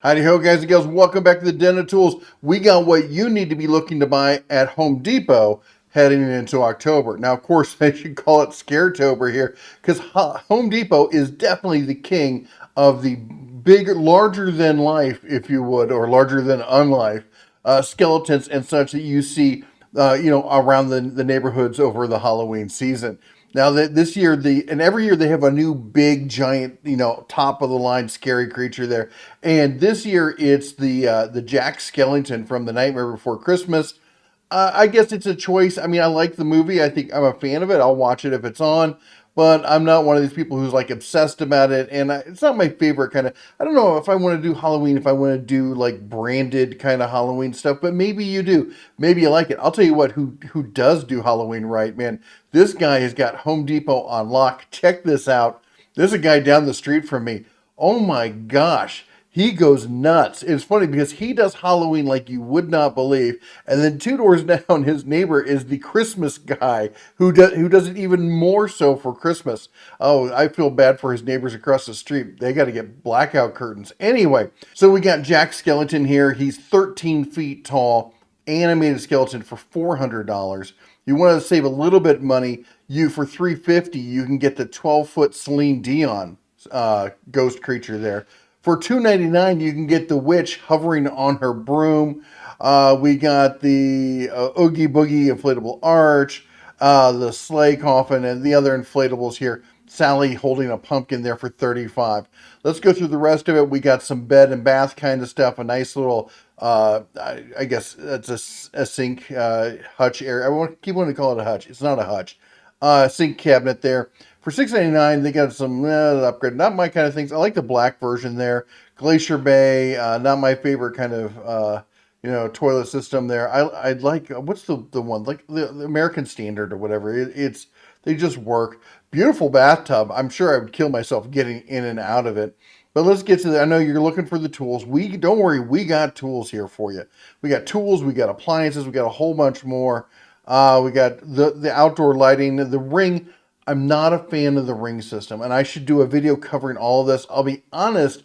Howdy ho, guys and gals. Welcome back to the Den of Tools. We got what you need to be looking to buy at Home Depot heading into October. Now, of course, I should call it Scaretober here because Home Depot is definitely the king of the big, larger than life, if you would, or larger than unlife skeletons and such that you see, around the neighborhoods over the Halloween season. Now that this year and every year they have a new big giant, top of the line scary creature there. And this year it's the Jack Skellington from The Nightmare Before Christmas. I guess it's a choice. I mean, I like the movie. I think I'm a fan of it. I'll watch it if it's on, but I'm not one of these people who's like obsessed about it. And it's not my favorite kind of. I don't know if I want to do Halloween, if I want to do like branded kind of Halloween stuff, but maybe you do. Maybe you like it. I'll tell you what. Who does do Halloween right, man? This guy has got Home Depot on lock. Check this out. There's a guy down the street from me. Oh my gosh. He goes nuts. It's funny because he does Halloween like you would not believe. And then two doors down, his neighbor is the Christmas guy who does it even more so for Christmas. Oh, I feel bad for his neighbors across the street. They got to get blackout curtains. Anyway, so we got Jack Skellington here. He's 13 feet tall, animated skeleton for $400. You want to save a little bit of money. You for $350, you can get the 12-foot Celine Dion ghost creature there. For $299, you can get the witch hovering on her broom. We got the Oogie Boogie inflatable arch, the sleigh coffin, and the other inflatables here. Sally holding a pumpkin there for $35. Let's go through the rest of it. We got some bed and bath kind of stuff. A nice little, I guess it's a sink hutch area. Keep wanting to call it a hutch. It's not a hutch. Sink cabinet there. For $6.99, they got some upgrade. Not my kind of things. I like the black version there. Glacier Bay, not my favorite kind of toilet system there. I'd like what's the one like the American Standard or whatever. It's they just work. Beautiful bathtub. I'm sure I would kill myself getting in and out of it. But let's get to the. I know you're looking for the tools. We don't worry. We got tools here for you. We got tools. We got appliances. We got a whole bunch more. We got the outdoor lighting, the ring. I'm not a fan of the ring system, and I should do a video covering all of this. I'll be honest,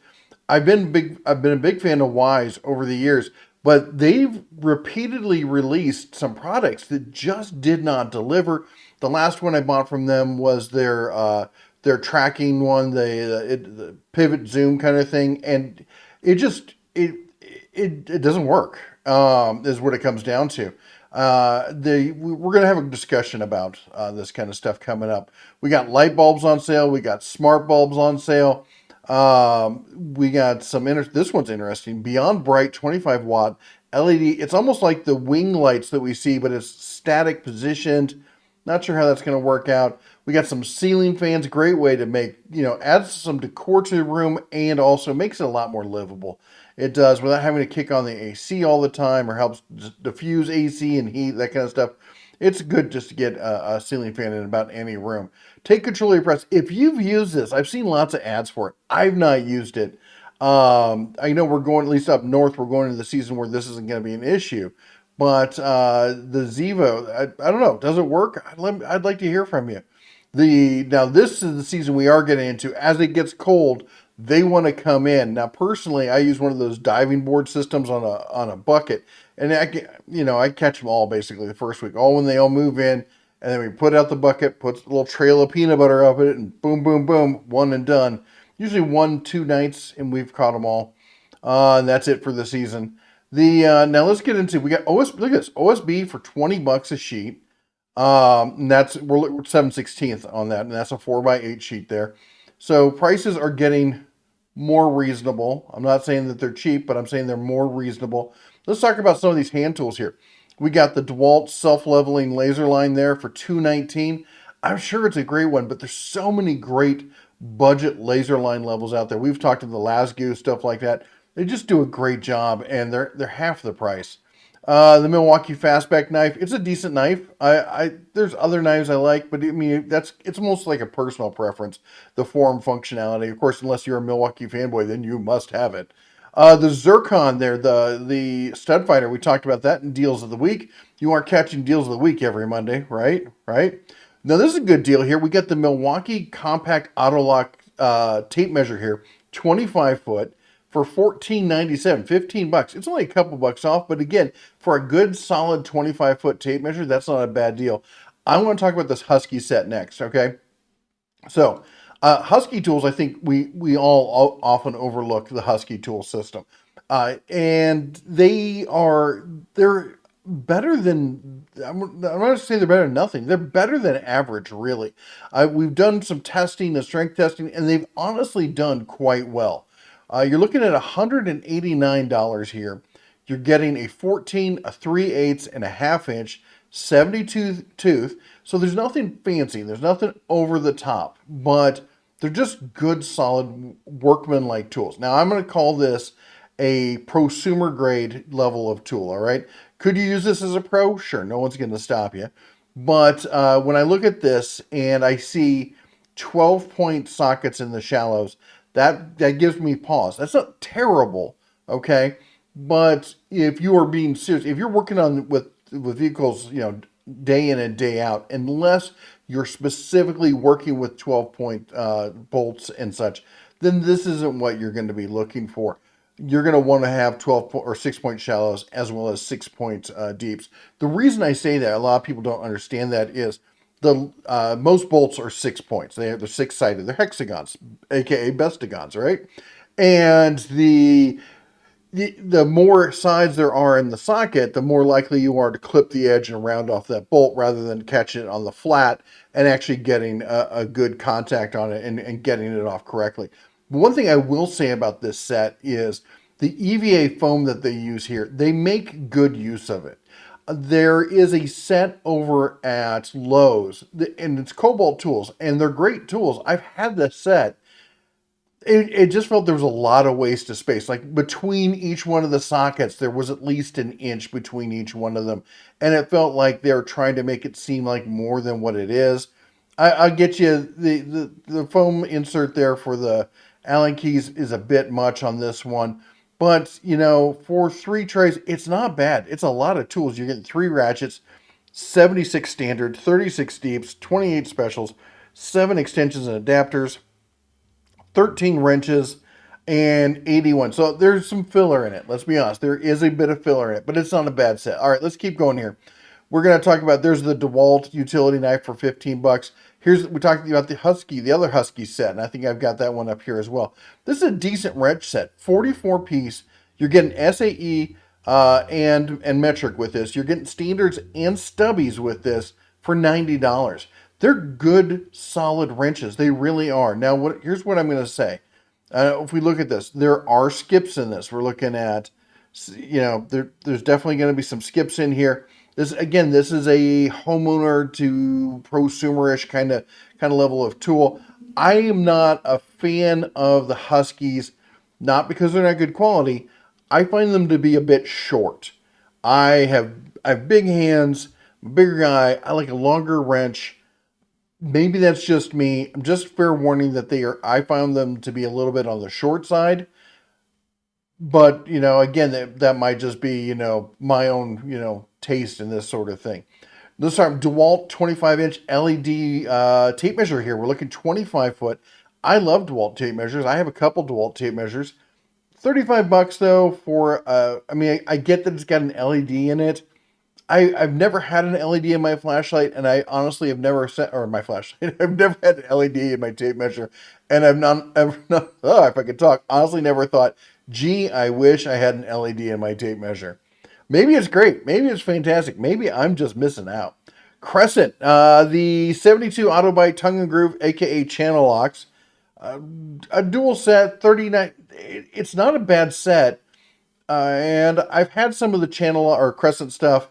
I've been a big fan of Wise over the years, but they've repeatedly released some products that just did not deliver. The last one I bought from them was their tracking one, the pivot zoom kind of thing, and it just it doesn't work. Is what it comes down to. We're going to have a discussion about this kind of stuff coming up. We got light bulbs on sale. We got smart bulbs on sale. We got some. This one's interesting. Beyond Bright 25 watt LED. It's almost like the wing lights that we see, but it's static positioned. Not sure how that's going to work out. We got some ceiling fans. Great way to make, add some decor to the room and also makes it a lot more livable. It does without having to kick on the AC all the time or helps diffuse AC and heat, that kind of stuff. It's good just to get a ceiling fan in about any room. Take control of your press. If you've used this, I've seen lots of ads for it. I've not used it. I know we're going, at least up north, we're going into the season where this isn't going to be an issue. But the Zevo, I don't know, does it work? I'd like to hear from you. Now this is the season we are getting into. As it gets cold, they want to come in. Now personally, I use one of those diving board systems on a bucket, and I catch them all basically the first week, all when they all move in, and then we put out the bucket, put a little trail of peanut butter up it, and boom, boom, boom, one and done. Usually 1-2 nights, and we've caught them all. And that's it for the season. Now let's get into, we got look at this OSB for $20 a sheet. And we're 7/16 on that, and that's a 4x8 sheet there. So prices are getting more reasonable. I'm not saying that they're cheap, but I'm saying they're more reasonable. Let's talk about some of these hand tools here. We got the DeWalt self-leveling laser line there for $219. I'm sure it's a great one, but there's so many great budget laser line levels out there. We've talked to the Lasgu, stuff like that. They just do a great job, and they're half the price. The Milwaukee fastback knife, it's a decent knife. There's other knives I like, but I mean it's almost like a personal preference. The form functionality, of course, unless you're a Milwaukee fanboy, then you must have it. The Zircon there, the stud finder, we talked about that in deals of the week. You aren't catching deals of the week every Monday, right? Right. Now this is a good deal here. We got the Milwaukee compact auto lock tape measure here, 25 foot for $14.97, 15 bucks. It's only a couple bucks off, but again, for a good solid 25-foot tape measure, that's not a bad deal. I want to talk about this Husky set next, okay? So, Husky tools, I think we all often overlook the Husky tool system, and they're better than I'm not going to say they're better than nothing. They're better than average, really. We've done some testing, the strength testing, and they've honestly done quite well. You're looking at $189 here. You're getting a 14, a 3/8, and a half inch 72 tooth. So there's nothing fancy. There's nothing over the top, but they're just good, solid workman-like tools. Now I'm going to call this a prosumer grade level of tool. All right. Could you use this as a pro? Sure. No one's going to stop you. But when I look at this and I see 12-point sockets in the shallows, that gives me pause. That's not terrible, okay? But if you are being serious, if you're working on with vehicles, day in and day out, unless you're specifically working with 12-point bolts and such, then this isn't what you're going to be looking for. You're going to want to have 12 or 6-point shallows as well as 6-point deeps. The reason I say that, a lot of people don't understand that, is the most bolts are 6 points. They're six-sided. They're hexagons, aka bestagons, right? And the more sides there are in the socket, the more likely you are to clip the edge and round off that bolt rather than catching it on the flat and actually getting a good contact on it and getting it off correctly. But one thing I will say about this set is the EVA foam that they use here, they make good use of it. There is a set over at Lowe's, and it's Cobalt tools, and they're great tools. I've had this set. It just felt there was a lot of waste of space. Like between each one of the sockets, there was at least an inch between each one of them. And it felt like they were trying to make it seem like more than what it is. I'll get you the foam insert there for the Allen keys is a bit much on this one. But, for 3 trays, it's not bad. It's a lot of tools. You're getting 3 ratchets, 76 standard, 36 deeps, 28 specials, 7 extensions and adapters, 13 wrenches, and 81. So there's some filler in it. Let's be honest. There is a bit of filler in it, but it's not a bad set. All right, let's keep going here. We're going to talk about, there's the DeWalt utility knife for 15 bucks. We talked about the Husky, the other Husky set, and I think I've got that one up here as well. This is a decent wrench set, 44 piece. You're getting SAE and metric with this. You're getting standards and stubbies with this for $90. They're good, solid wrenches. They really are. Now, here's what I'm going to say. If we look at this, there are skips in this. We're looking at, there's definitely going to be some skips in here. This is a homeowner to prosumerish kind of level of tool. I am not a fan of the Huskies, not because they're not good quality. I find them to be a bit short. I have big hands, I'm a bigger guy. I like a longer wrench. Maybe that's just me. I'm just fair warning that I found them to be a little bit on the short side. But, again, that might just be, my own, taste in this sort of thing. Let's start DeWalt 25-inch LED tape measure here. We're looking 25 foot. I love DeWalt tape measures. I have a couple DeWalt tape measures. 35 bucks though for, I get that it's got an LED in it. I've never had an LED in my flashlight, and I honestly have never my flashlight. I've never had an LED in my tape measure, and I've not, if I could talk, honestly never thought, gee, I wish I had an LED in my tape measure. Maybe it's great. Maybe it's fantastic. Maybe I'm just missing out. Crescent, the 72 Autobite tongue and groove, aka channel locks, a dual set, 39. It's not a bad set, and I've had some of the channel or Crescent stuff.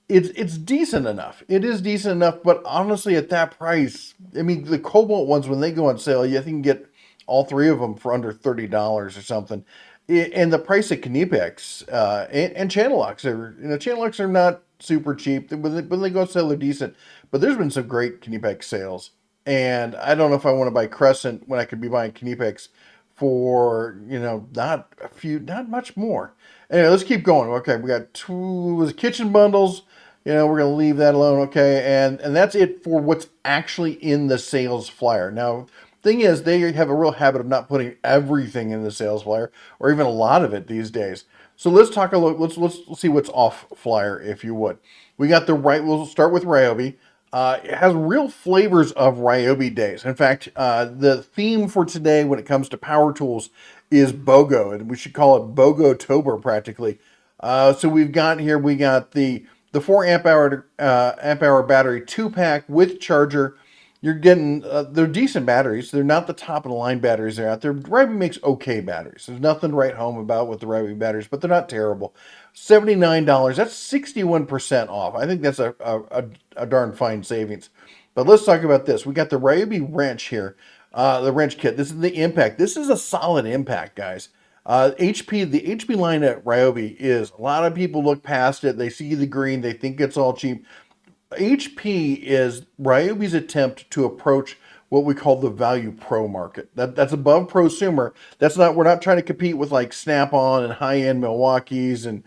It's decent enough. It is decent enough, but honestly, at that price, the Cobalt ones, when they go on sale, you think you can get all 3 of them for under $30 or something. And the price of Knipex and channel locks channel locks are not super cheap. When they go on sale, they're decent. But there's been some great Knipex sales, and I don't know if I want to buy Crescent when I could be buying Knipex for not much more. Anyway, let's keep going. Okay, we got 2 kitchen bundles. We're going to leave that alone, okay? And that's it for what's actually in the sales flyer. Now, Thing is, they have a real habit of not putting everything in the sales flyer, or even a lot of it these days. So let's talk a little. Let's see what's off flyer, if you would. We got the right. We'll start with Ryobi. It has real flavors of Ryobi days. In fact, the theme for today when it comes to power tools is BOGO, and we should call it BOGO-tober practically. So we've got here, we got the 4 amp hour battery 2-pack with charger. You're getting, they're decent batteries. They're not the top of the line batteries that are out there. Ryobi makes okay batteries. There's nothing to write home about with the Ryobi batteries, but they're not terrible. $79, that's 61% off. I think that's a darn fine savings. But let's talk about this. We got the Ryobi wrench here, the wrench kit. This is the impact. This is a solid impact, guys. The HP line at Ryobi is, a lot of people look past it. They see the green. They think it's all cheap. HP is Ryobi's attempt to approach what we call the value pro market. That's above prosumer. That's not, we're not trying to compete with like Snap-on and high-end Milwaukee's and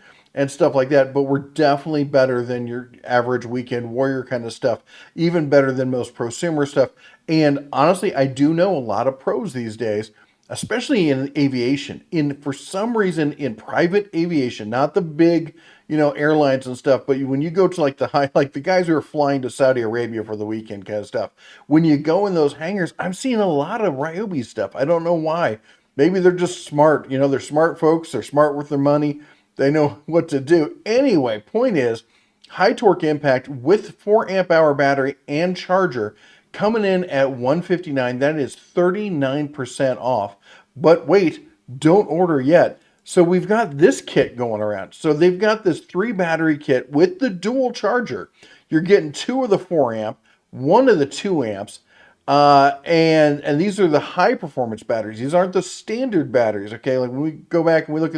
stuff like that, but we're definitely better than your average weekend warrior kind of stuff, even better than most prosumer stuff. And honestly, I do know a lot of pros these days, especially in aviation, for some reason in private aviation, not the big, airlines and stuff, but when you go to like like the guys who are flying to Saudi Arabia for the weekend kind of stuff, when you go in those hangars, I'm seeing a lot of Ryobi stuff. I don't know why. Maybe they're just smart. They're smart folks. They're smart with their money. They know what to do. Anyway, point is, high torque impact with 4 amp hour battery and charger coming in at $159. That is 39% off. But wait, don't order yet. So we've got this kit going around. So they've got this 3 battery kit with the dual charger. You're getting 2 of the 4 amp, 1 of the 2 amps, and these are the high performance batteries. These aren't the standard batteries. Okay, like when we go back and we look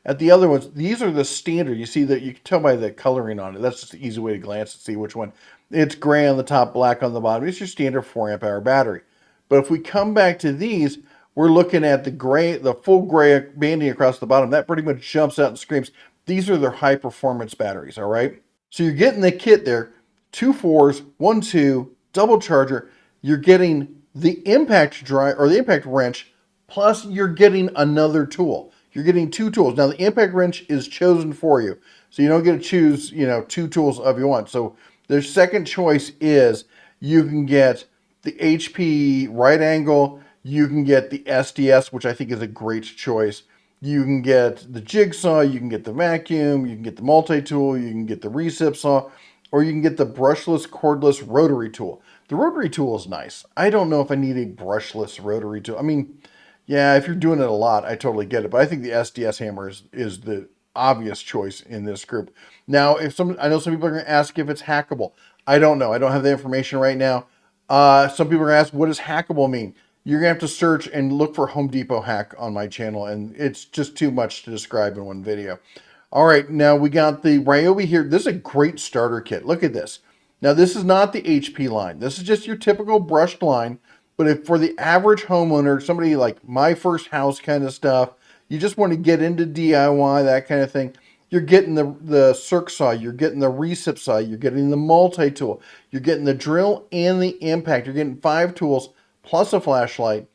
at the other ones, these are the standard. You see that, you can tell by the coloring on it. That's just an easy way to glance and see which one. It's gray on the top, black on the bottom. It's your standard 4 amp hour battery. But if we come back to these, we're looking at the full gray banding across the bottom. That pretty much jumps out and screams. These are their high performance batteries, all right? So you're getting the kit there, 2 4s, 1 2, double charger. You're getting the impact drive or the impact wrench, plus you're getting another tool. You're getting 2 tools. Now the impact wrench is chosen for you. So you don't get to choose, 2 tools of you want. So their second choice is you can get the HP right angle. You can get the SDS, which I think is a great choice. You can get the jigsaw, you can get the vacuum, you can get the multi-tool, you can get the recip saw, or you can get the brushless, cordless rotary tool. The rotary tool is nice. I don't know if I need a brushless rotary tool. I mean, yeah, if you're doing it a lot, I totally get it. But I think the SDS hammer is the obvious choice in this group. Now, I know some people are going to ask if it's hackable. I don't know. I don't have the information right now. Some people are going to ask, what does hackable mean? You're going to have to search and look for Home Depot hack on my channel, and it's just too much to describe in one video. All right, now we got the Ryobi here. This is a great starter kit. Look at this. Now, this is not the HP line. This is just your typical brushed line, but if for the average homeowner, somebody like my first house kind of stuff, you just want to get into DIY, that kind of thing, you're getting the circ saw, you're getting the recip saw, you're getting the multi-tool, you're getting the drill and the impact. You're getting 5 tools plus a flashlight.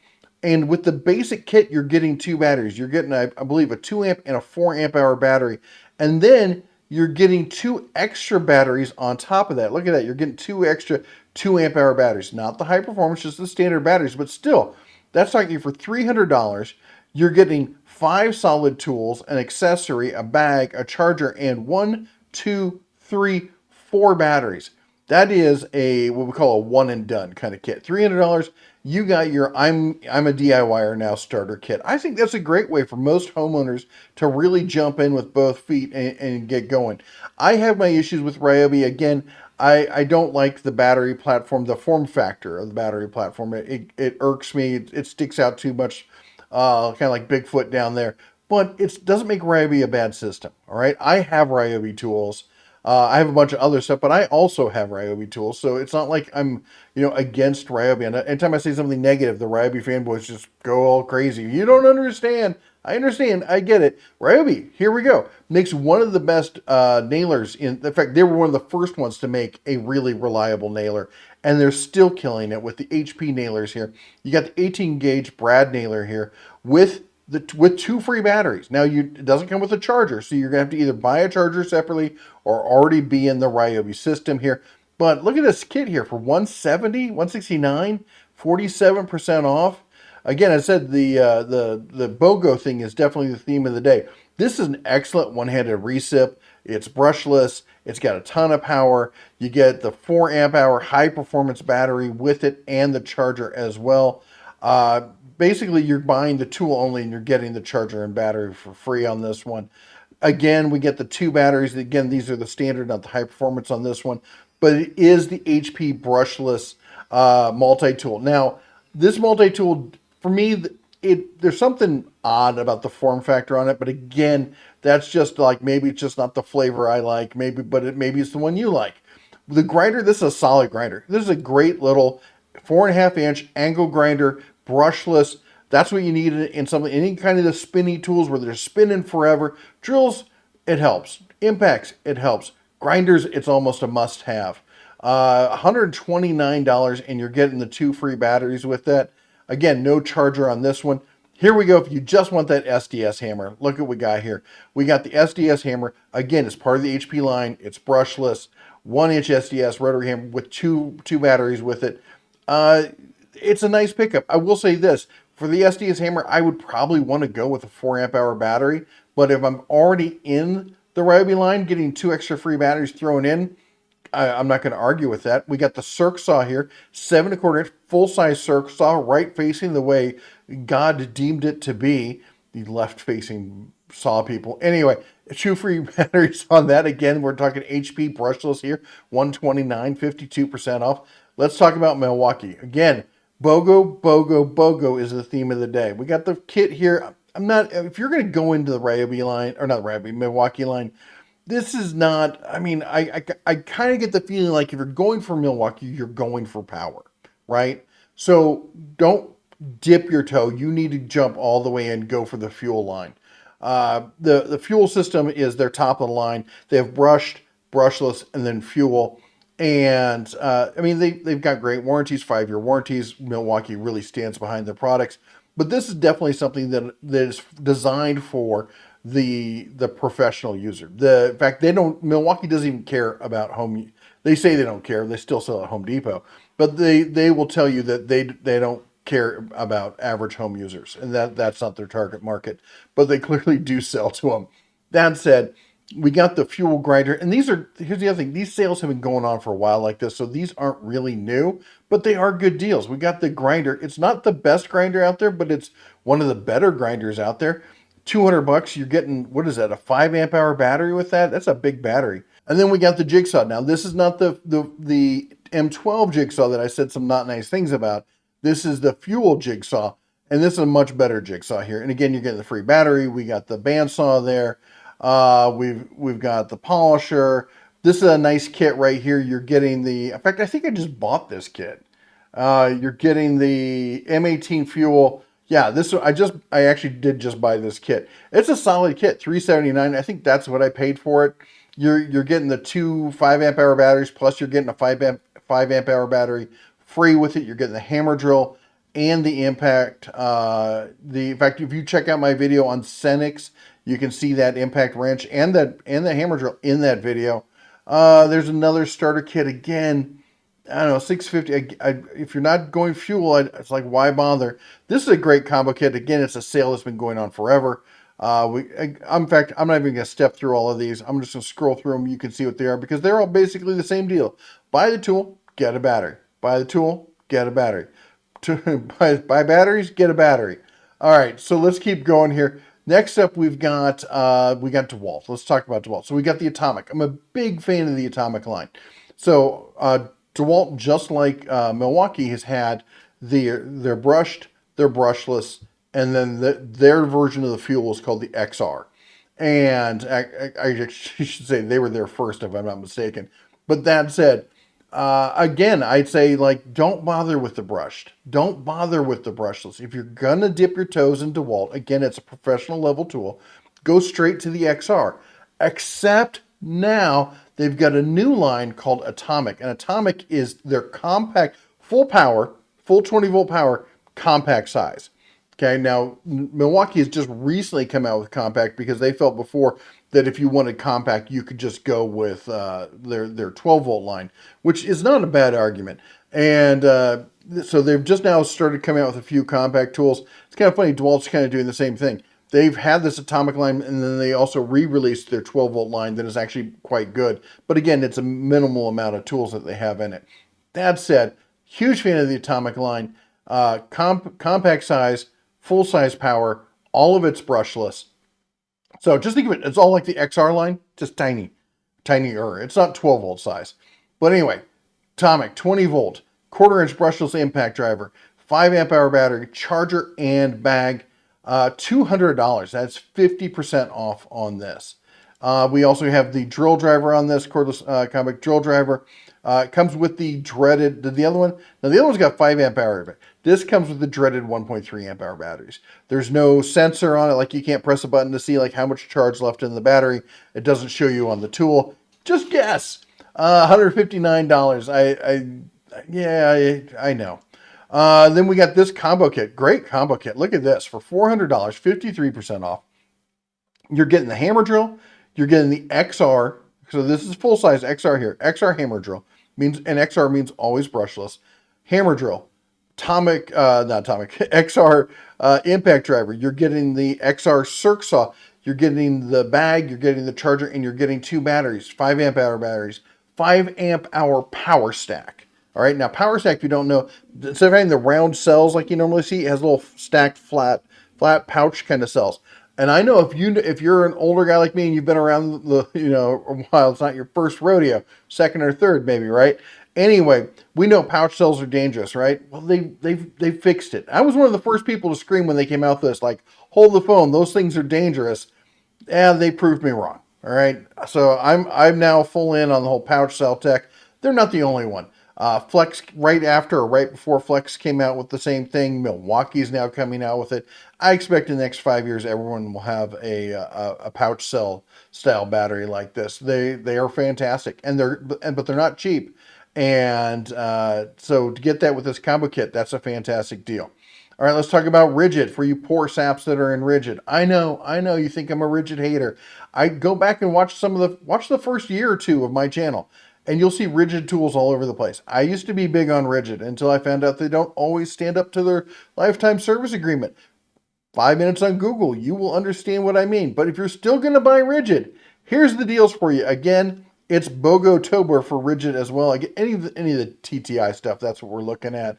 And with the basic kit, you're getting 2 batteries. You're getting, I believe, a 2 amp and a 4 amp hour battery. And then you're getting 2 extra batteries on top of that. Look at that. You're getting 2 extra 2 amp hour batteries. Not the high performance, just the standard batteries. But still, that's talking for $300. You're getting 5 solid tools, an accessory, a bag, a charger, and 1, 2, 3, 4 batteries. That is what we call a one and done kind of kit. $300, you got your I'm a DIYer now starter kit. I think that's a great way for most homeowners to really jump in with both feet and get going. I have my issues with Ryobi. Again, I don't like the battery platform, the form factor of the battery platform. It irks me. It sticks out too much, kind of like Bigfoot down there. But it doesn't make Ryobi a bad system, all right? I have Ryobi tools. I have a bunch of other stuff, but I also have Ryobi tools, so it's not like I'm, against Ryobi. And anytime I say something negative, the Ryobi fanboys just go all crazy. You don't understand. I understand. I get it. Ryobi, here we go. Makes one of the best nailers. In fact, they were one of the first ones to make a really reliable nailer, and they're still killing it with the HP nailers here. You got the 18 gauge Brad nailer here with two free batteries. Now it doesn't come with a charger, so you're gonna have to either buy a charger separately or already be in the Ryobi system here. But look at this kit here for 170, 169, 47% off. Again, I said the BOGO thing is definitely the theme of the day. This is an excellent one-handed recip. It's brushless. It's got a ton of power. You get the 4 amp hour high performance battery with it and the charger as well. Basically, you're buying the tool only and you're getting the charger and battery for free on this one. Again, we get the 2 batteries. Again, these are the standard, not the high performance on this one. But it is the HP brushless multi-tool. Now, this multi-tool, for me, there's something odd about the form factor on it. But again, that's just like, maybe it's just not the flavor I like. Maybe it's the one you like. The grinder, this is a solid grinder. This is a great little 4.5 inch angle grinder, brushless. That's what you need in something, any kind of the spinny tools where they're spinning forever. Drills, it helps. Impacts, it helps. Grinders, it's almost a must have. $129 and you're getting the 2 free batteries with that. Again, no charger on this one. Here we go. If you just want that SDS hammer, look at what we got here. We got the SDS hammer. Again, it's part of the HP line. It's brushless, 1-inch SDS rotary hammer with two batteries with it. It's a nice pickup. I will say this, for the SDS hammer, I would probably want to go with a 4 amp hour battery, but if I'm already in the Ryobi line, getting 2 extra free batteries thrown in, I'm not going to argue with that. We got the circ saw here, 7.25 inch full-size circ saw, right facing the way God deemed it to be. The left-facing saw people. Anyway, 2 free batteries on that. Again, we're talking HP brushless here, $129, 52% off. Let's talk about Milwaukee. Again, BOGO, BOGO, BOGO is the theme of the day. We got the kit here. If you're going to go into the Ryobi line, or not Ryobi, Milwaukee line, this is not, I mean, I kind of get the feeling like if you're going for Milwaukee, you're going for power, right? So don't dip your toe. You need to jump all the way in, go for the fuel line. The fuel system is their top of the line. They have brushed, brushless, and then fuel. And I mean, they've got great warranties, 5-year warranties. Milwaukee really stands behind their products. But this is definitely something that is designed for the professional user. In fact, Milwaukee doesn't even care about home. They say they don't care. They still sell at Home Depot, but they will tell you that they don't care about average home users, and that's not their target market, but they clearly do sell to them. That said, we got the fuel grinder, and here's the other thing. These sales have been going on for a while like this, so these aren't really new, but they are good deals. We got the grinder. It's not the best grinder out there, but it's one of the better grinders out there. $200, you're getting, what is that, a 5 amp hour battery with that? That's a big battery. And then we got the jigsaw. Now, this is not the M12 jigsaw that I said some not nice things about. This is the fuel jigsaw, and this is a much better jigsaw here. And again, you're getting the free battery. We got the bandsaw there. We've got the polisher. This is a nice kit right here. You're getting in fact, I think I just bought this kit. You're getting the M18 fuel. Yeah, I actually did just buy this kit. It's a solid kit, $379. I think that's what I paid for it. You're getting the 2 5 amp hour batteries, plus you're getting a 5 amp hour battery free with it. You're getting the hammer drill and the impact. In fact, if you check out my video on Cenix, you can see that impact wrench and the hammer drill in that video. There's another starter kit again. I don't know, $650. If you're not going fuel, it's like, why bother? This is a great combo kit. Again, it's a sale that's been going on forever. In fact, I'm not even going to step through all of these. I'm just going to scroll through them. You can see what they are because they're all basically the same deal. Buy the tool, get a battery. Buy the tool, get a battery. Buy batteries, get a battery. All right, so let's keep going here. Next up, we got DeWalt. Let's talk about DeWalt. So we got the Atomic. I'm a big fan of the Atomic line. So DeWalt, just like Milwaukee, has had they're brushed, they're brushless, and then their version of the fuel is called the XR. And I should say they were there first, if I'm not mistaken. But that said, Again, I'd say like don't bother with the brushed. Don't bother with the brushless. If you're gonna dip your toes in DeWalt, again, it's a professional level tool. Go straight to the XR. Except now they've got a new line called Atomic, and Atomic is their compact, full power, full 20-volt power, compact size. Okay, now Milwaukee has just recently come out with compact because they felt before that if you wanted compact, you could just go with their 12-volt line, which is not a bad argument. And so they've just now started coming out with a few compact tools. It's kind of funny, DeWalt's kind of doing the same thing. They've had this Atomic line, and then they also re-released their 12-volt line that is actually quite good. But again, it's a minimal amount of tools that they have in it. That said, huge fan of the Atomic line. Compact size, full size power, all of it's brushless. So just think of it, it's all like the XR line, just tiny, tinier. It's not 12-volt size. But anyway, Atomic, 20-volt, quarter-inch brushless impact driver, 5 amp hour battery, charger and bag, $200. That's 50% off on this. We also have the drill driver on this, cordless compact drill driver. It comes with the dreaded, the other one, now the other one's got 5 amp hour. This comes with the dreaded 1.3 amp hour batteries. There's no sensor on it, like you can't press a button to see like how much charge left in the battery. It doesn't show you on the tool. Just guess. $159. I know. Then we got this combo kit. Great combo kit. Look at this. For $400, 53% off. You're getting the hammer drill. You're getting the XR. So this is full-size XR here. XR hammer drill. And XR means always brushless. Hammer drill. XR impact driver. You're getting the XR circ saw. You're getting the bag. You're getting the charger. And you're getting 2 batteries. 5 amp hour batteries. 5 amp hour power stack. All right, now power stack, if you don't know, instead of having the round cells like you normally see, it has little stacked flat pouch kind of cells. And I know if you're an older guy like me and you've been around a while, it's not your first rodeo, second or third maybe, right? Anyway, we know pouch cells are dangerous, right? Well, they fixed it. I was one of the first people to scream when they came out with this, like, hold the phone, those things are dangerous. And they proved me wrong. All right, so I'm now full in on the whole pouch cell tech. They're not the only one. Flex right after or right before Flex came out with the same thing. Milwaukee's now coming out with it. I expect in the next 5 years everyone will have a pouch cell style battery like this. They are fantastic, but they're not cheap. And so to get that with this combo kit, that's a fantastic deal. All right, let's talk about Ridgid for you poor saps that are in Ridgid. I know, you think I'm a Ridgid hater. I go back and watch the first year or two of my channel, and you'll see Ridgid tools all over the place. I used to be big on Ridgid until I found out they don't always stand up to their lifetime service agreement. 5 minutes on Google, you will understand what I mean. But if you're still going to buy Ridgid, here's the deals for you. Again, it's BOGO-tober for Ridgid as well. Any of the TTI stuff, that's what we're looking at.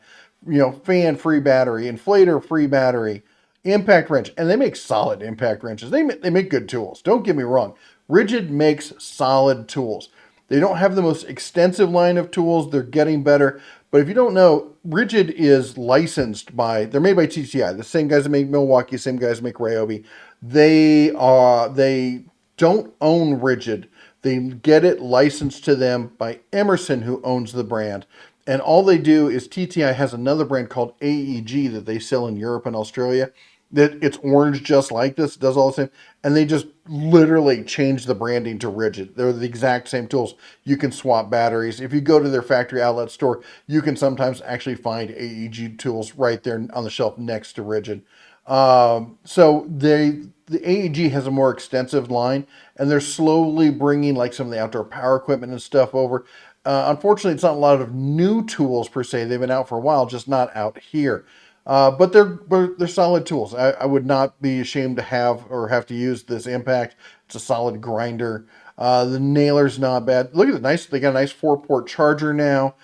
Fan-free battery, inflator-free battery, impact wrench. And they make solid impact wrenches. They make good tools. Don't get me wrong. Ridgid makes solid tools. They don't have the most extensive line of tools. They're getting better. But if you don't know, Ridgid is licensed they're made by TTI. The same guys that make Milwaukee, same guys that make Ryobi. They don't own Ridgid. They get it licensed to them by Emerson, who owns the brand. And all they do is TTI has another brand called AEG that they sell in Europe and Australia. That it's orange just like this, does all the same. And they just literally change the branding to Ridgid. They're the exact same tools. You can swap batteries. If you go to their factory outlet store, you can sometimes actually find AEG tools right there on the shelf next to Ridgid. So the AEG has a more extensive line, and they're slowly bringing like some of the outdoor power equipment and stuff over. Unfortunately, it's not a lot of new tools per se. They've been out for a while, just not out here. But they're solid tools. I would not be ashamed to have to use this impact. It's a solid grinder. The nailer's not bad. Look at they got a nice 4-port charger now.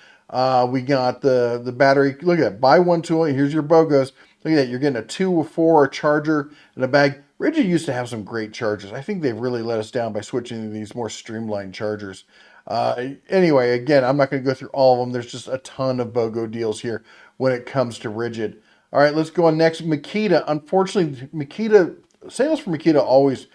We got the battery. Look at that. Buy one tool. Here's your BOGOs. Look at that. You're getting a 2 or 4 charger and a bag. Ridgid used to have some great chargers. I think they've really let us down by switching to these more streamlined chargers. Anyway, again, I'm not going to go through all of them. There's just a ton of BOGO deals here when it comes to Ridgid. All right, let's go on next. Makita. Unfortunately, sales for Makita always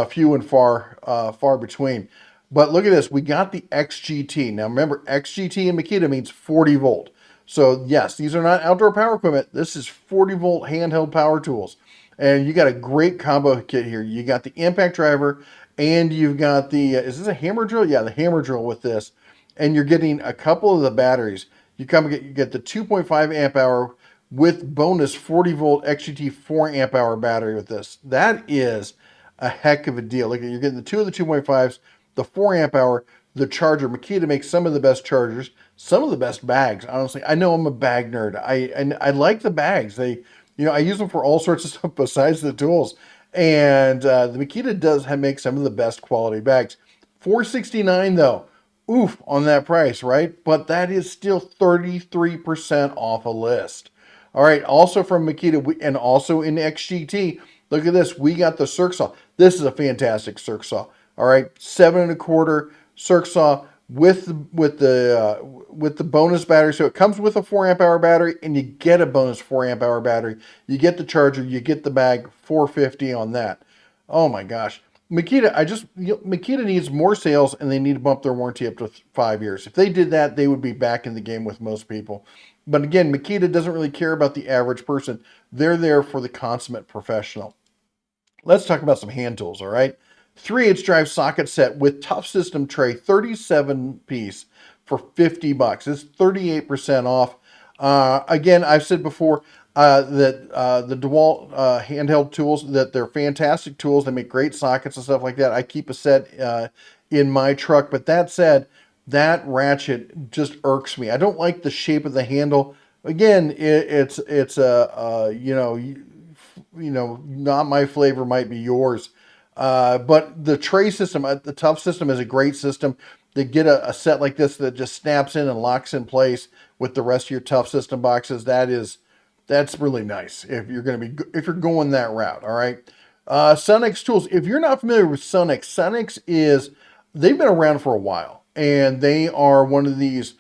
few and far between. But look at this. We got the XGT. Now remember, XGT in Makita means 40 volt. So yes, these are not outdoor power equipment. This is 40 volt handheld power tools. And you got a great combo kit here. You got the impact driver and you've got the, is this a hammer drill? Yeah, the hammer drill with this. And you're getting a couple of the batteries. You get the 2.5 amp hour with bonus 40 volt XGT 4 amp hour battery with this. That is a heck of a deal. Look, you're getting the two of the 2.5s, the 4 amp hour, the charger. Makita makes some of the best chargers, some of the best bags. Honestly, I know I'm a bag nerd. I like the bags. I use them for all sorts of stuff besides the tools. And the Makita does make some of the best quality bags. $469 though. Oof on that price, right? But that is still 33% off a list. All right, also from Makita and also in XGT, look at this. We got the circ saw. This is a fantastic circ saw. All right, 7.25 circ saw with the bonus battery. So it comes with a 4 amp hour battery, and you get a bonus 4 amp hour battery. You get the charger, you get the bag. $450 on that. Oh my gosh. Makita needs more sales, and they need to bump their warranty up to 5 years. If they did that, they would be back in the game with most people. But again, Makita doesn't really care about the average person. They're there for the consummate professional. Let's talk about some hand tools, all right? 3/8 drive socket set with tough system tray, 37 piece for $50. It's 38% off. Again, I've said before that the DeWalt handheld tools, that they're fantastic tools. They make great sockets and stuff like that. I keep a set in my truck. But that said, that ratchet just irks me. I don't like the shape of the handle. Again, it's not my flavor, might be yours. But the tray system, the tough system is a great system. They get a set like this that just snaps in and locks in place with the rest of your tough system boxes. That's really nice if you're going that route. All right. Sunex tools. If you're not familiar with Sunex, they've been around for a while, and they are one of these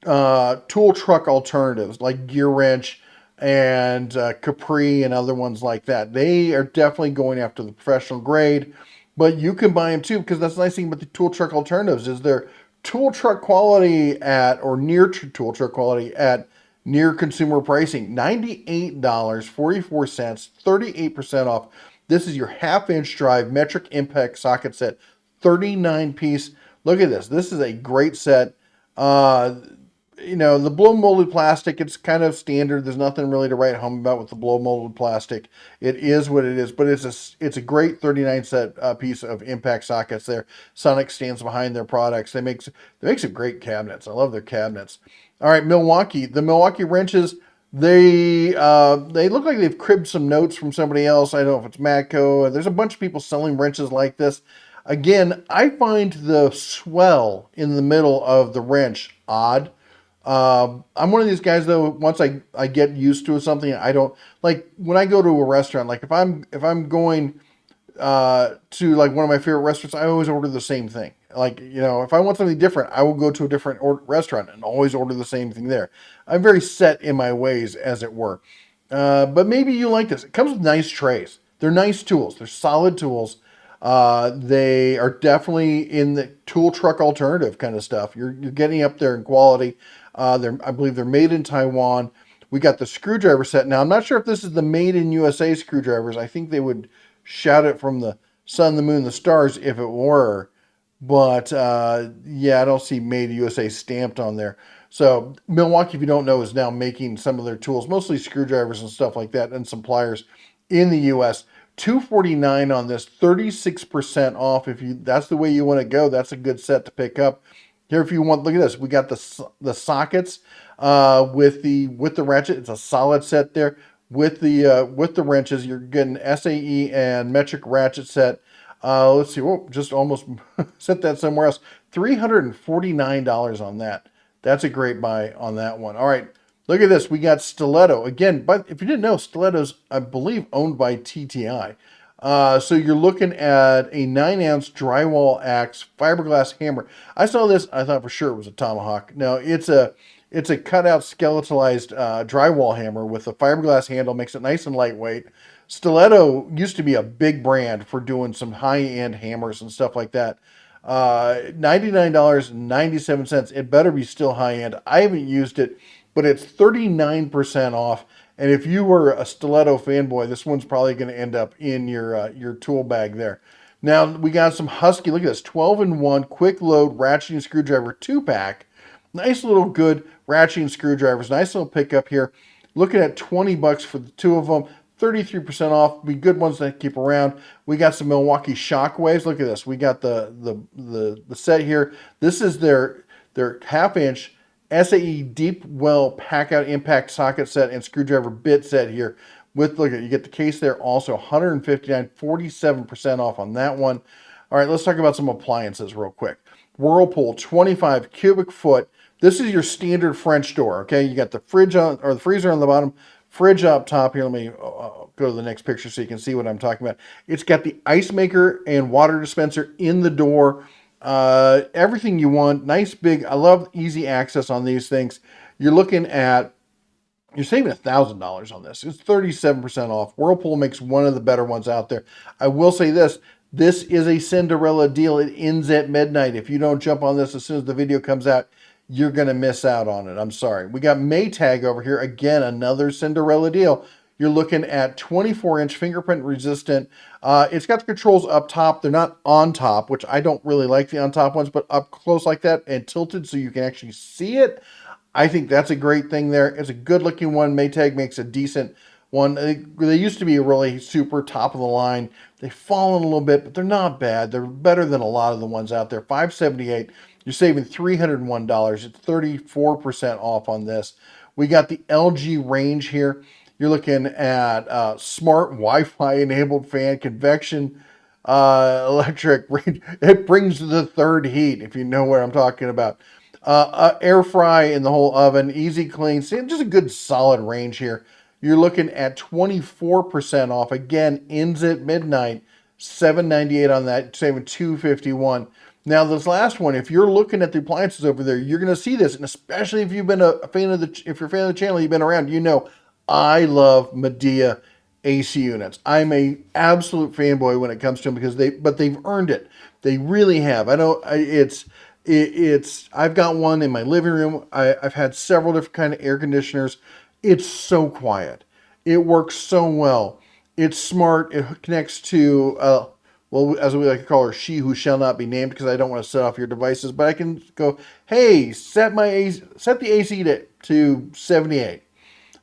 tool truck alternatives like Gear Wrench and Capri and other ones like that. They are definitely going after the professional grade, but you can buy them too, because that's the nice thing about the tool truck alternatives is they're tool truck quality at, or near tool truck quality at, near consumer pricing. $98.44, 38% off. This is your 1/2 inch drive metric impact socket set, 39 piece. Look at this. This is a great set. The blow molded plastic, it's kind of standard. There's nothing really to write home about with the blow molded plastic. It is what it is, but it's a great 39 set piece of impact sockets there. Sonic stands behind their products. They make some great cabinets. I love their cabinets. All right, Milwaukee. The Milwaukee wrenches, they look like they've cribbed some notes from somebody else. I don't know if it's Matco. There's a bunch of people selling wrenches like this. Again, I find the swell in the middle of the wrench odd. I'm one of these guys though, once I get used to something, I don't like when I go to a restaurant, like if I'm going to like one of my favorite restaurants, I always order the same thing. Like, if I want something different, I will go to a different restaurant and always order the same thing there. I'm very set in my ways, as it were. But maybe you like this. It comes with nice trays. They're nice tools. They're solid tools. They are definitely in the tool truck alternative kind of stuff. You're getting up there in quality. I believe they're made in Taiwan. We got the screwdriver set. Now, I'm not sure if this is the made in USA screwdrivers. I think they would shout it from the sun, the moon, the stars if it were. But yeah, I don't see made USA stamped on there. So Milwaukee, if you don't know, is now making some of their tools, mostly screwdrivers and stuff like that, and some pliers in the US. $249 on this, 36% off. If that's the way you want to go, that's a good set to pick up. Here, if you want, look at this. We got the sockets with the ratchet. It's a solid set there with the wrenches. You're getting SAE and metric ratchet set. Let's see. Whoa, just almost set that somewhere else. $349 on that. That's a great buy on that one. All right. Look at this. We got Stiletto. Again, but if you didn't know, Stiletto's, I believe, owned by TTI. So you're looking at a 9-ounce drywall axe fiberglass hammer. I saw this. I thought for sure it was a tomahawk. No, it's a cutout skeletalized drywall hammer with a fiberglass handle. Makes it nice and lightweight. Stiletto used to be a big brand for doing some high-end hammers and stuff like that. $99.97. It better be still high end. I haven't used it, but it's 39% off. And if you were a stiletto fanboy, this one's probably going to end up in your tool bag there. Now we got some Husky. Look at this, 12-in-1 quick load ratcheting screwdriver 2-pack. Nice little good ratcheting screwdrivers. Nice little pickup here. Looking at $20 for the two of them. 33% off. Be good ones to keep around. We got some Milwaukee Shockwaves. Look at this. We got the set here. This is their half-inch SAE deep well pack out impact socket set and screwdriver bit set here. With, look at, you get the case there also, 159, 47% off on that one. All right, let's talk about some appliances real quick. Whirlpool 25 cubic foot. This is your standard French door, okay? You got the fridge on, or the freezer on the bottom, fridge up top here. Let me go to the next picture so you can see what I'm talking about. It's got the ice maker and water dispenser in the door. Everything you want. Nice big, I love easy access on these things. You're looking at, you're saving $1,000 on this. It's 37% off. Whirlpool makes one of the better ones out there. I will say this. This is a Cinderella deal. It ends at midnight. If you don't jump on this as soon as the video comes out, you're going to miss out on it. I'm sorry. We got Maytag over here. Again, another Cinderella deal. You're looking at 24-inch fingerprint resistant. It's got the controls up top. They're not on top, which I don't really like the on top ones, but up close like that and tilted so you can actually see it. I think that's a great thing there. It's a good looking one. Maytag makes a decent one. They used to be a really super top of the line. They've fallen a little bit, but they're not bad. They're better than a lot of the ones out there. $578. You're saving $301. It's 34% off on this. We got the LG range here. You're looking at smart Wi-Fi enabled fan, convection electric. It brings the third heat, if you know what I'm talking about. Air fry in the whole oven, easy clean. See, just a good solid range here. You're looking at 24% off. Again, ends at midnight. $798 on that, saving $251. Now, this last one, if you're looking at the appliances over there, you're going to see this, and especially if you've been a fan of if you're a fan of the channel, you've been around, you know, I love Midea AC units. I'm a absolute fanboy when it comes to them because they've earned it. They really have. I know I've got one in my living room. I've had several different kind of air conditioners. It's so quiet. It works so well. It's smart. It connects to, well, as we like to call her, she who shall not be named, because I don't want to set off your devices. But I can go, hey, set the AC to 78.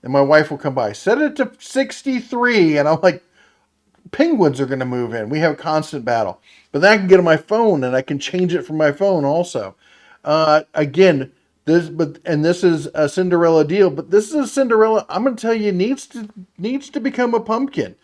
And my wife will come by. Set it to 63. And I'm like, penguins are going to move in. We have a constant battle. But then I can get on my phone and I can change it from my phone also. Again, this is a Cinderella deal, but this is a Cinderella, I'm going to tell you, needs to become a pumpkin.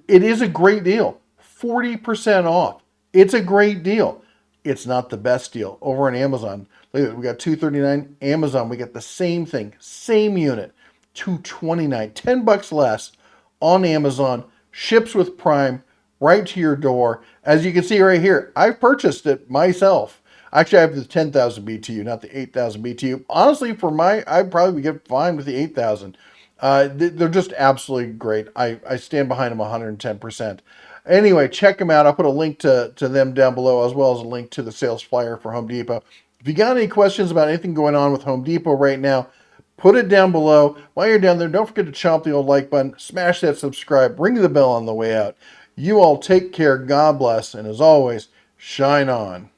It is a great deal. 40% off. It's a great deal. It's not the best deal. Over on Amazon, look at it, we got $239. Amazon, we got the same thing, same unit, $229, $10 less on Amazon. Ships with Prime right to your door. As you can see right here, I've purchased it myself. Actually, I have the 10,000 BTU, not the 8,000 BTU. Honestly, I'd probably get fine with the 8,000. They're just absolutely great. I stand behind them 110%. Anyway, check them out. I'll put a link to them down below, as well as a link to the sales flyer for Home Depot. If you got any questions about anything going on with Home Depot right now, put it down below. While you're down there, don't forget to chomp the old like button, smash that subscribe, ring the bell on the way out. You all take care, God bless, and as always, shine on.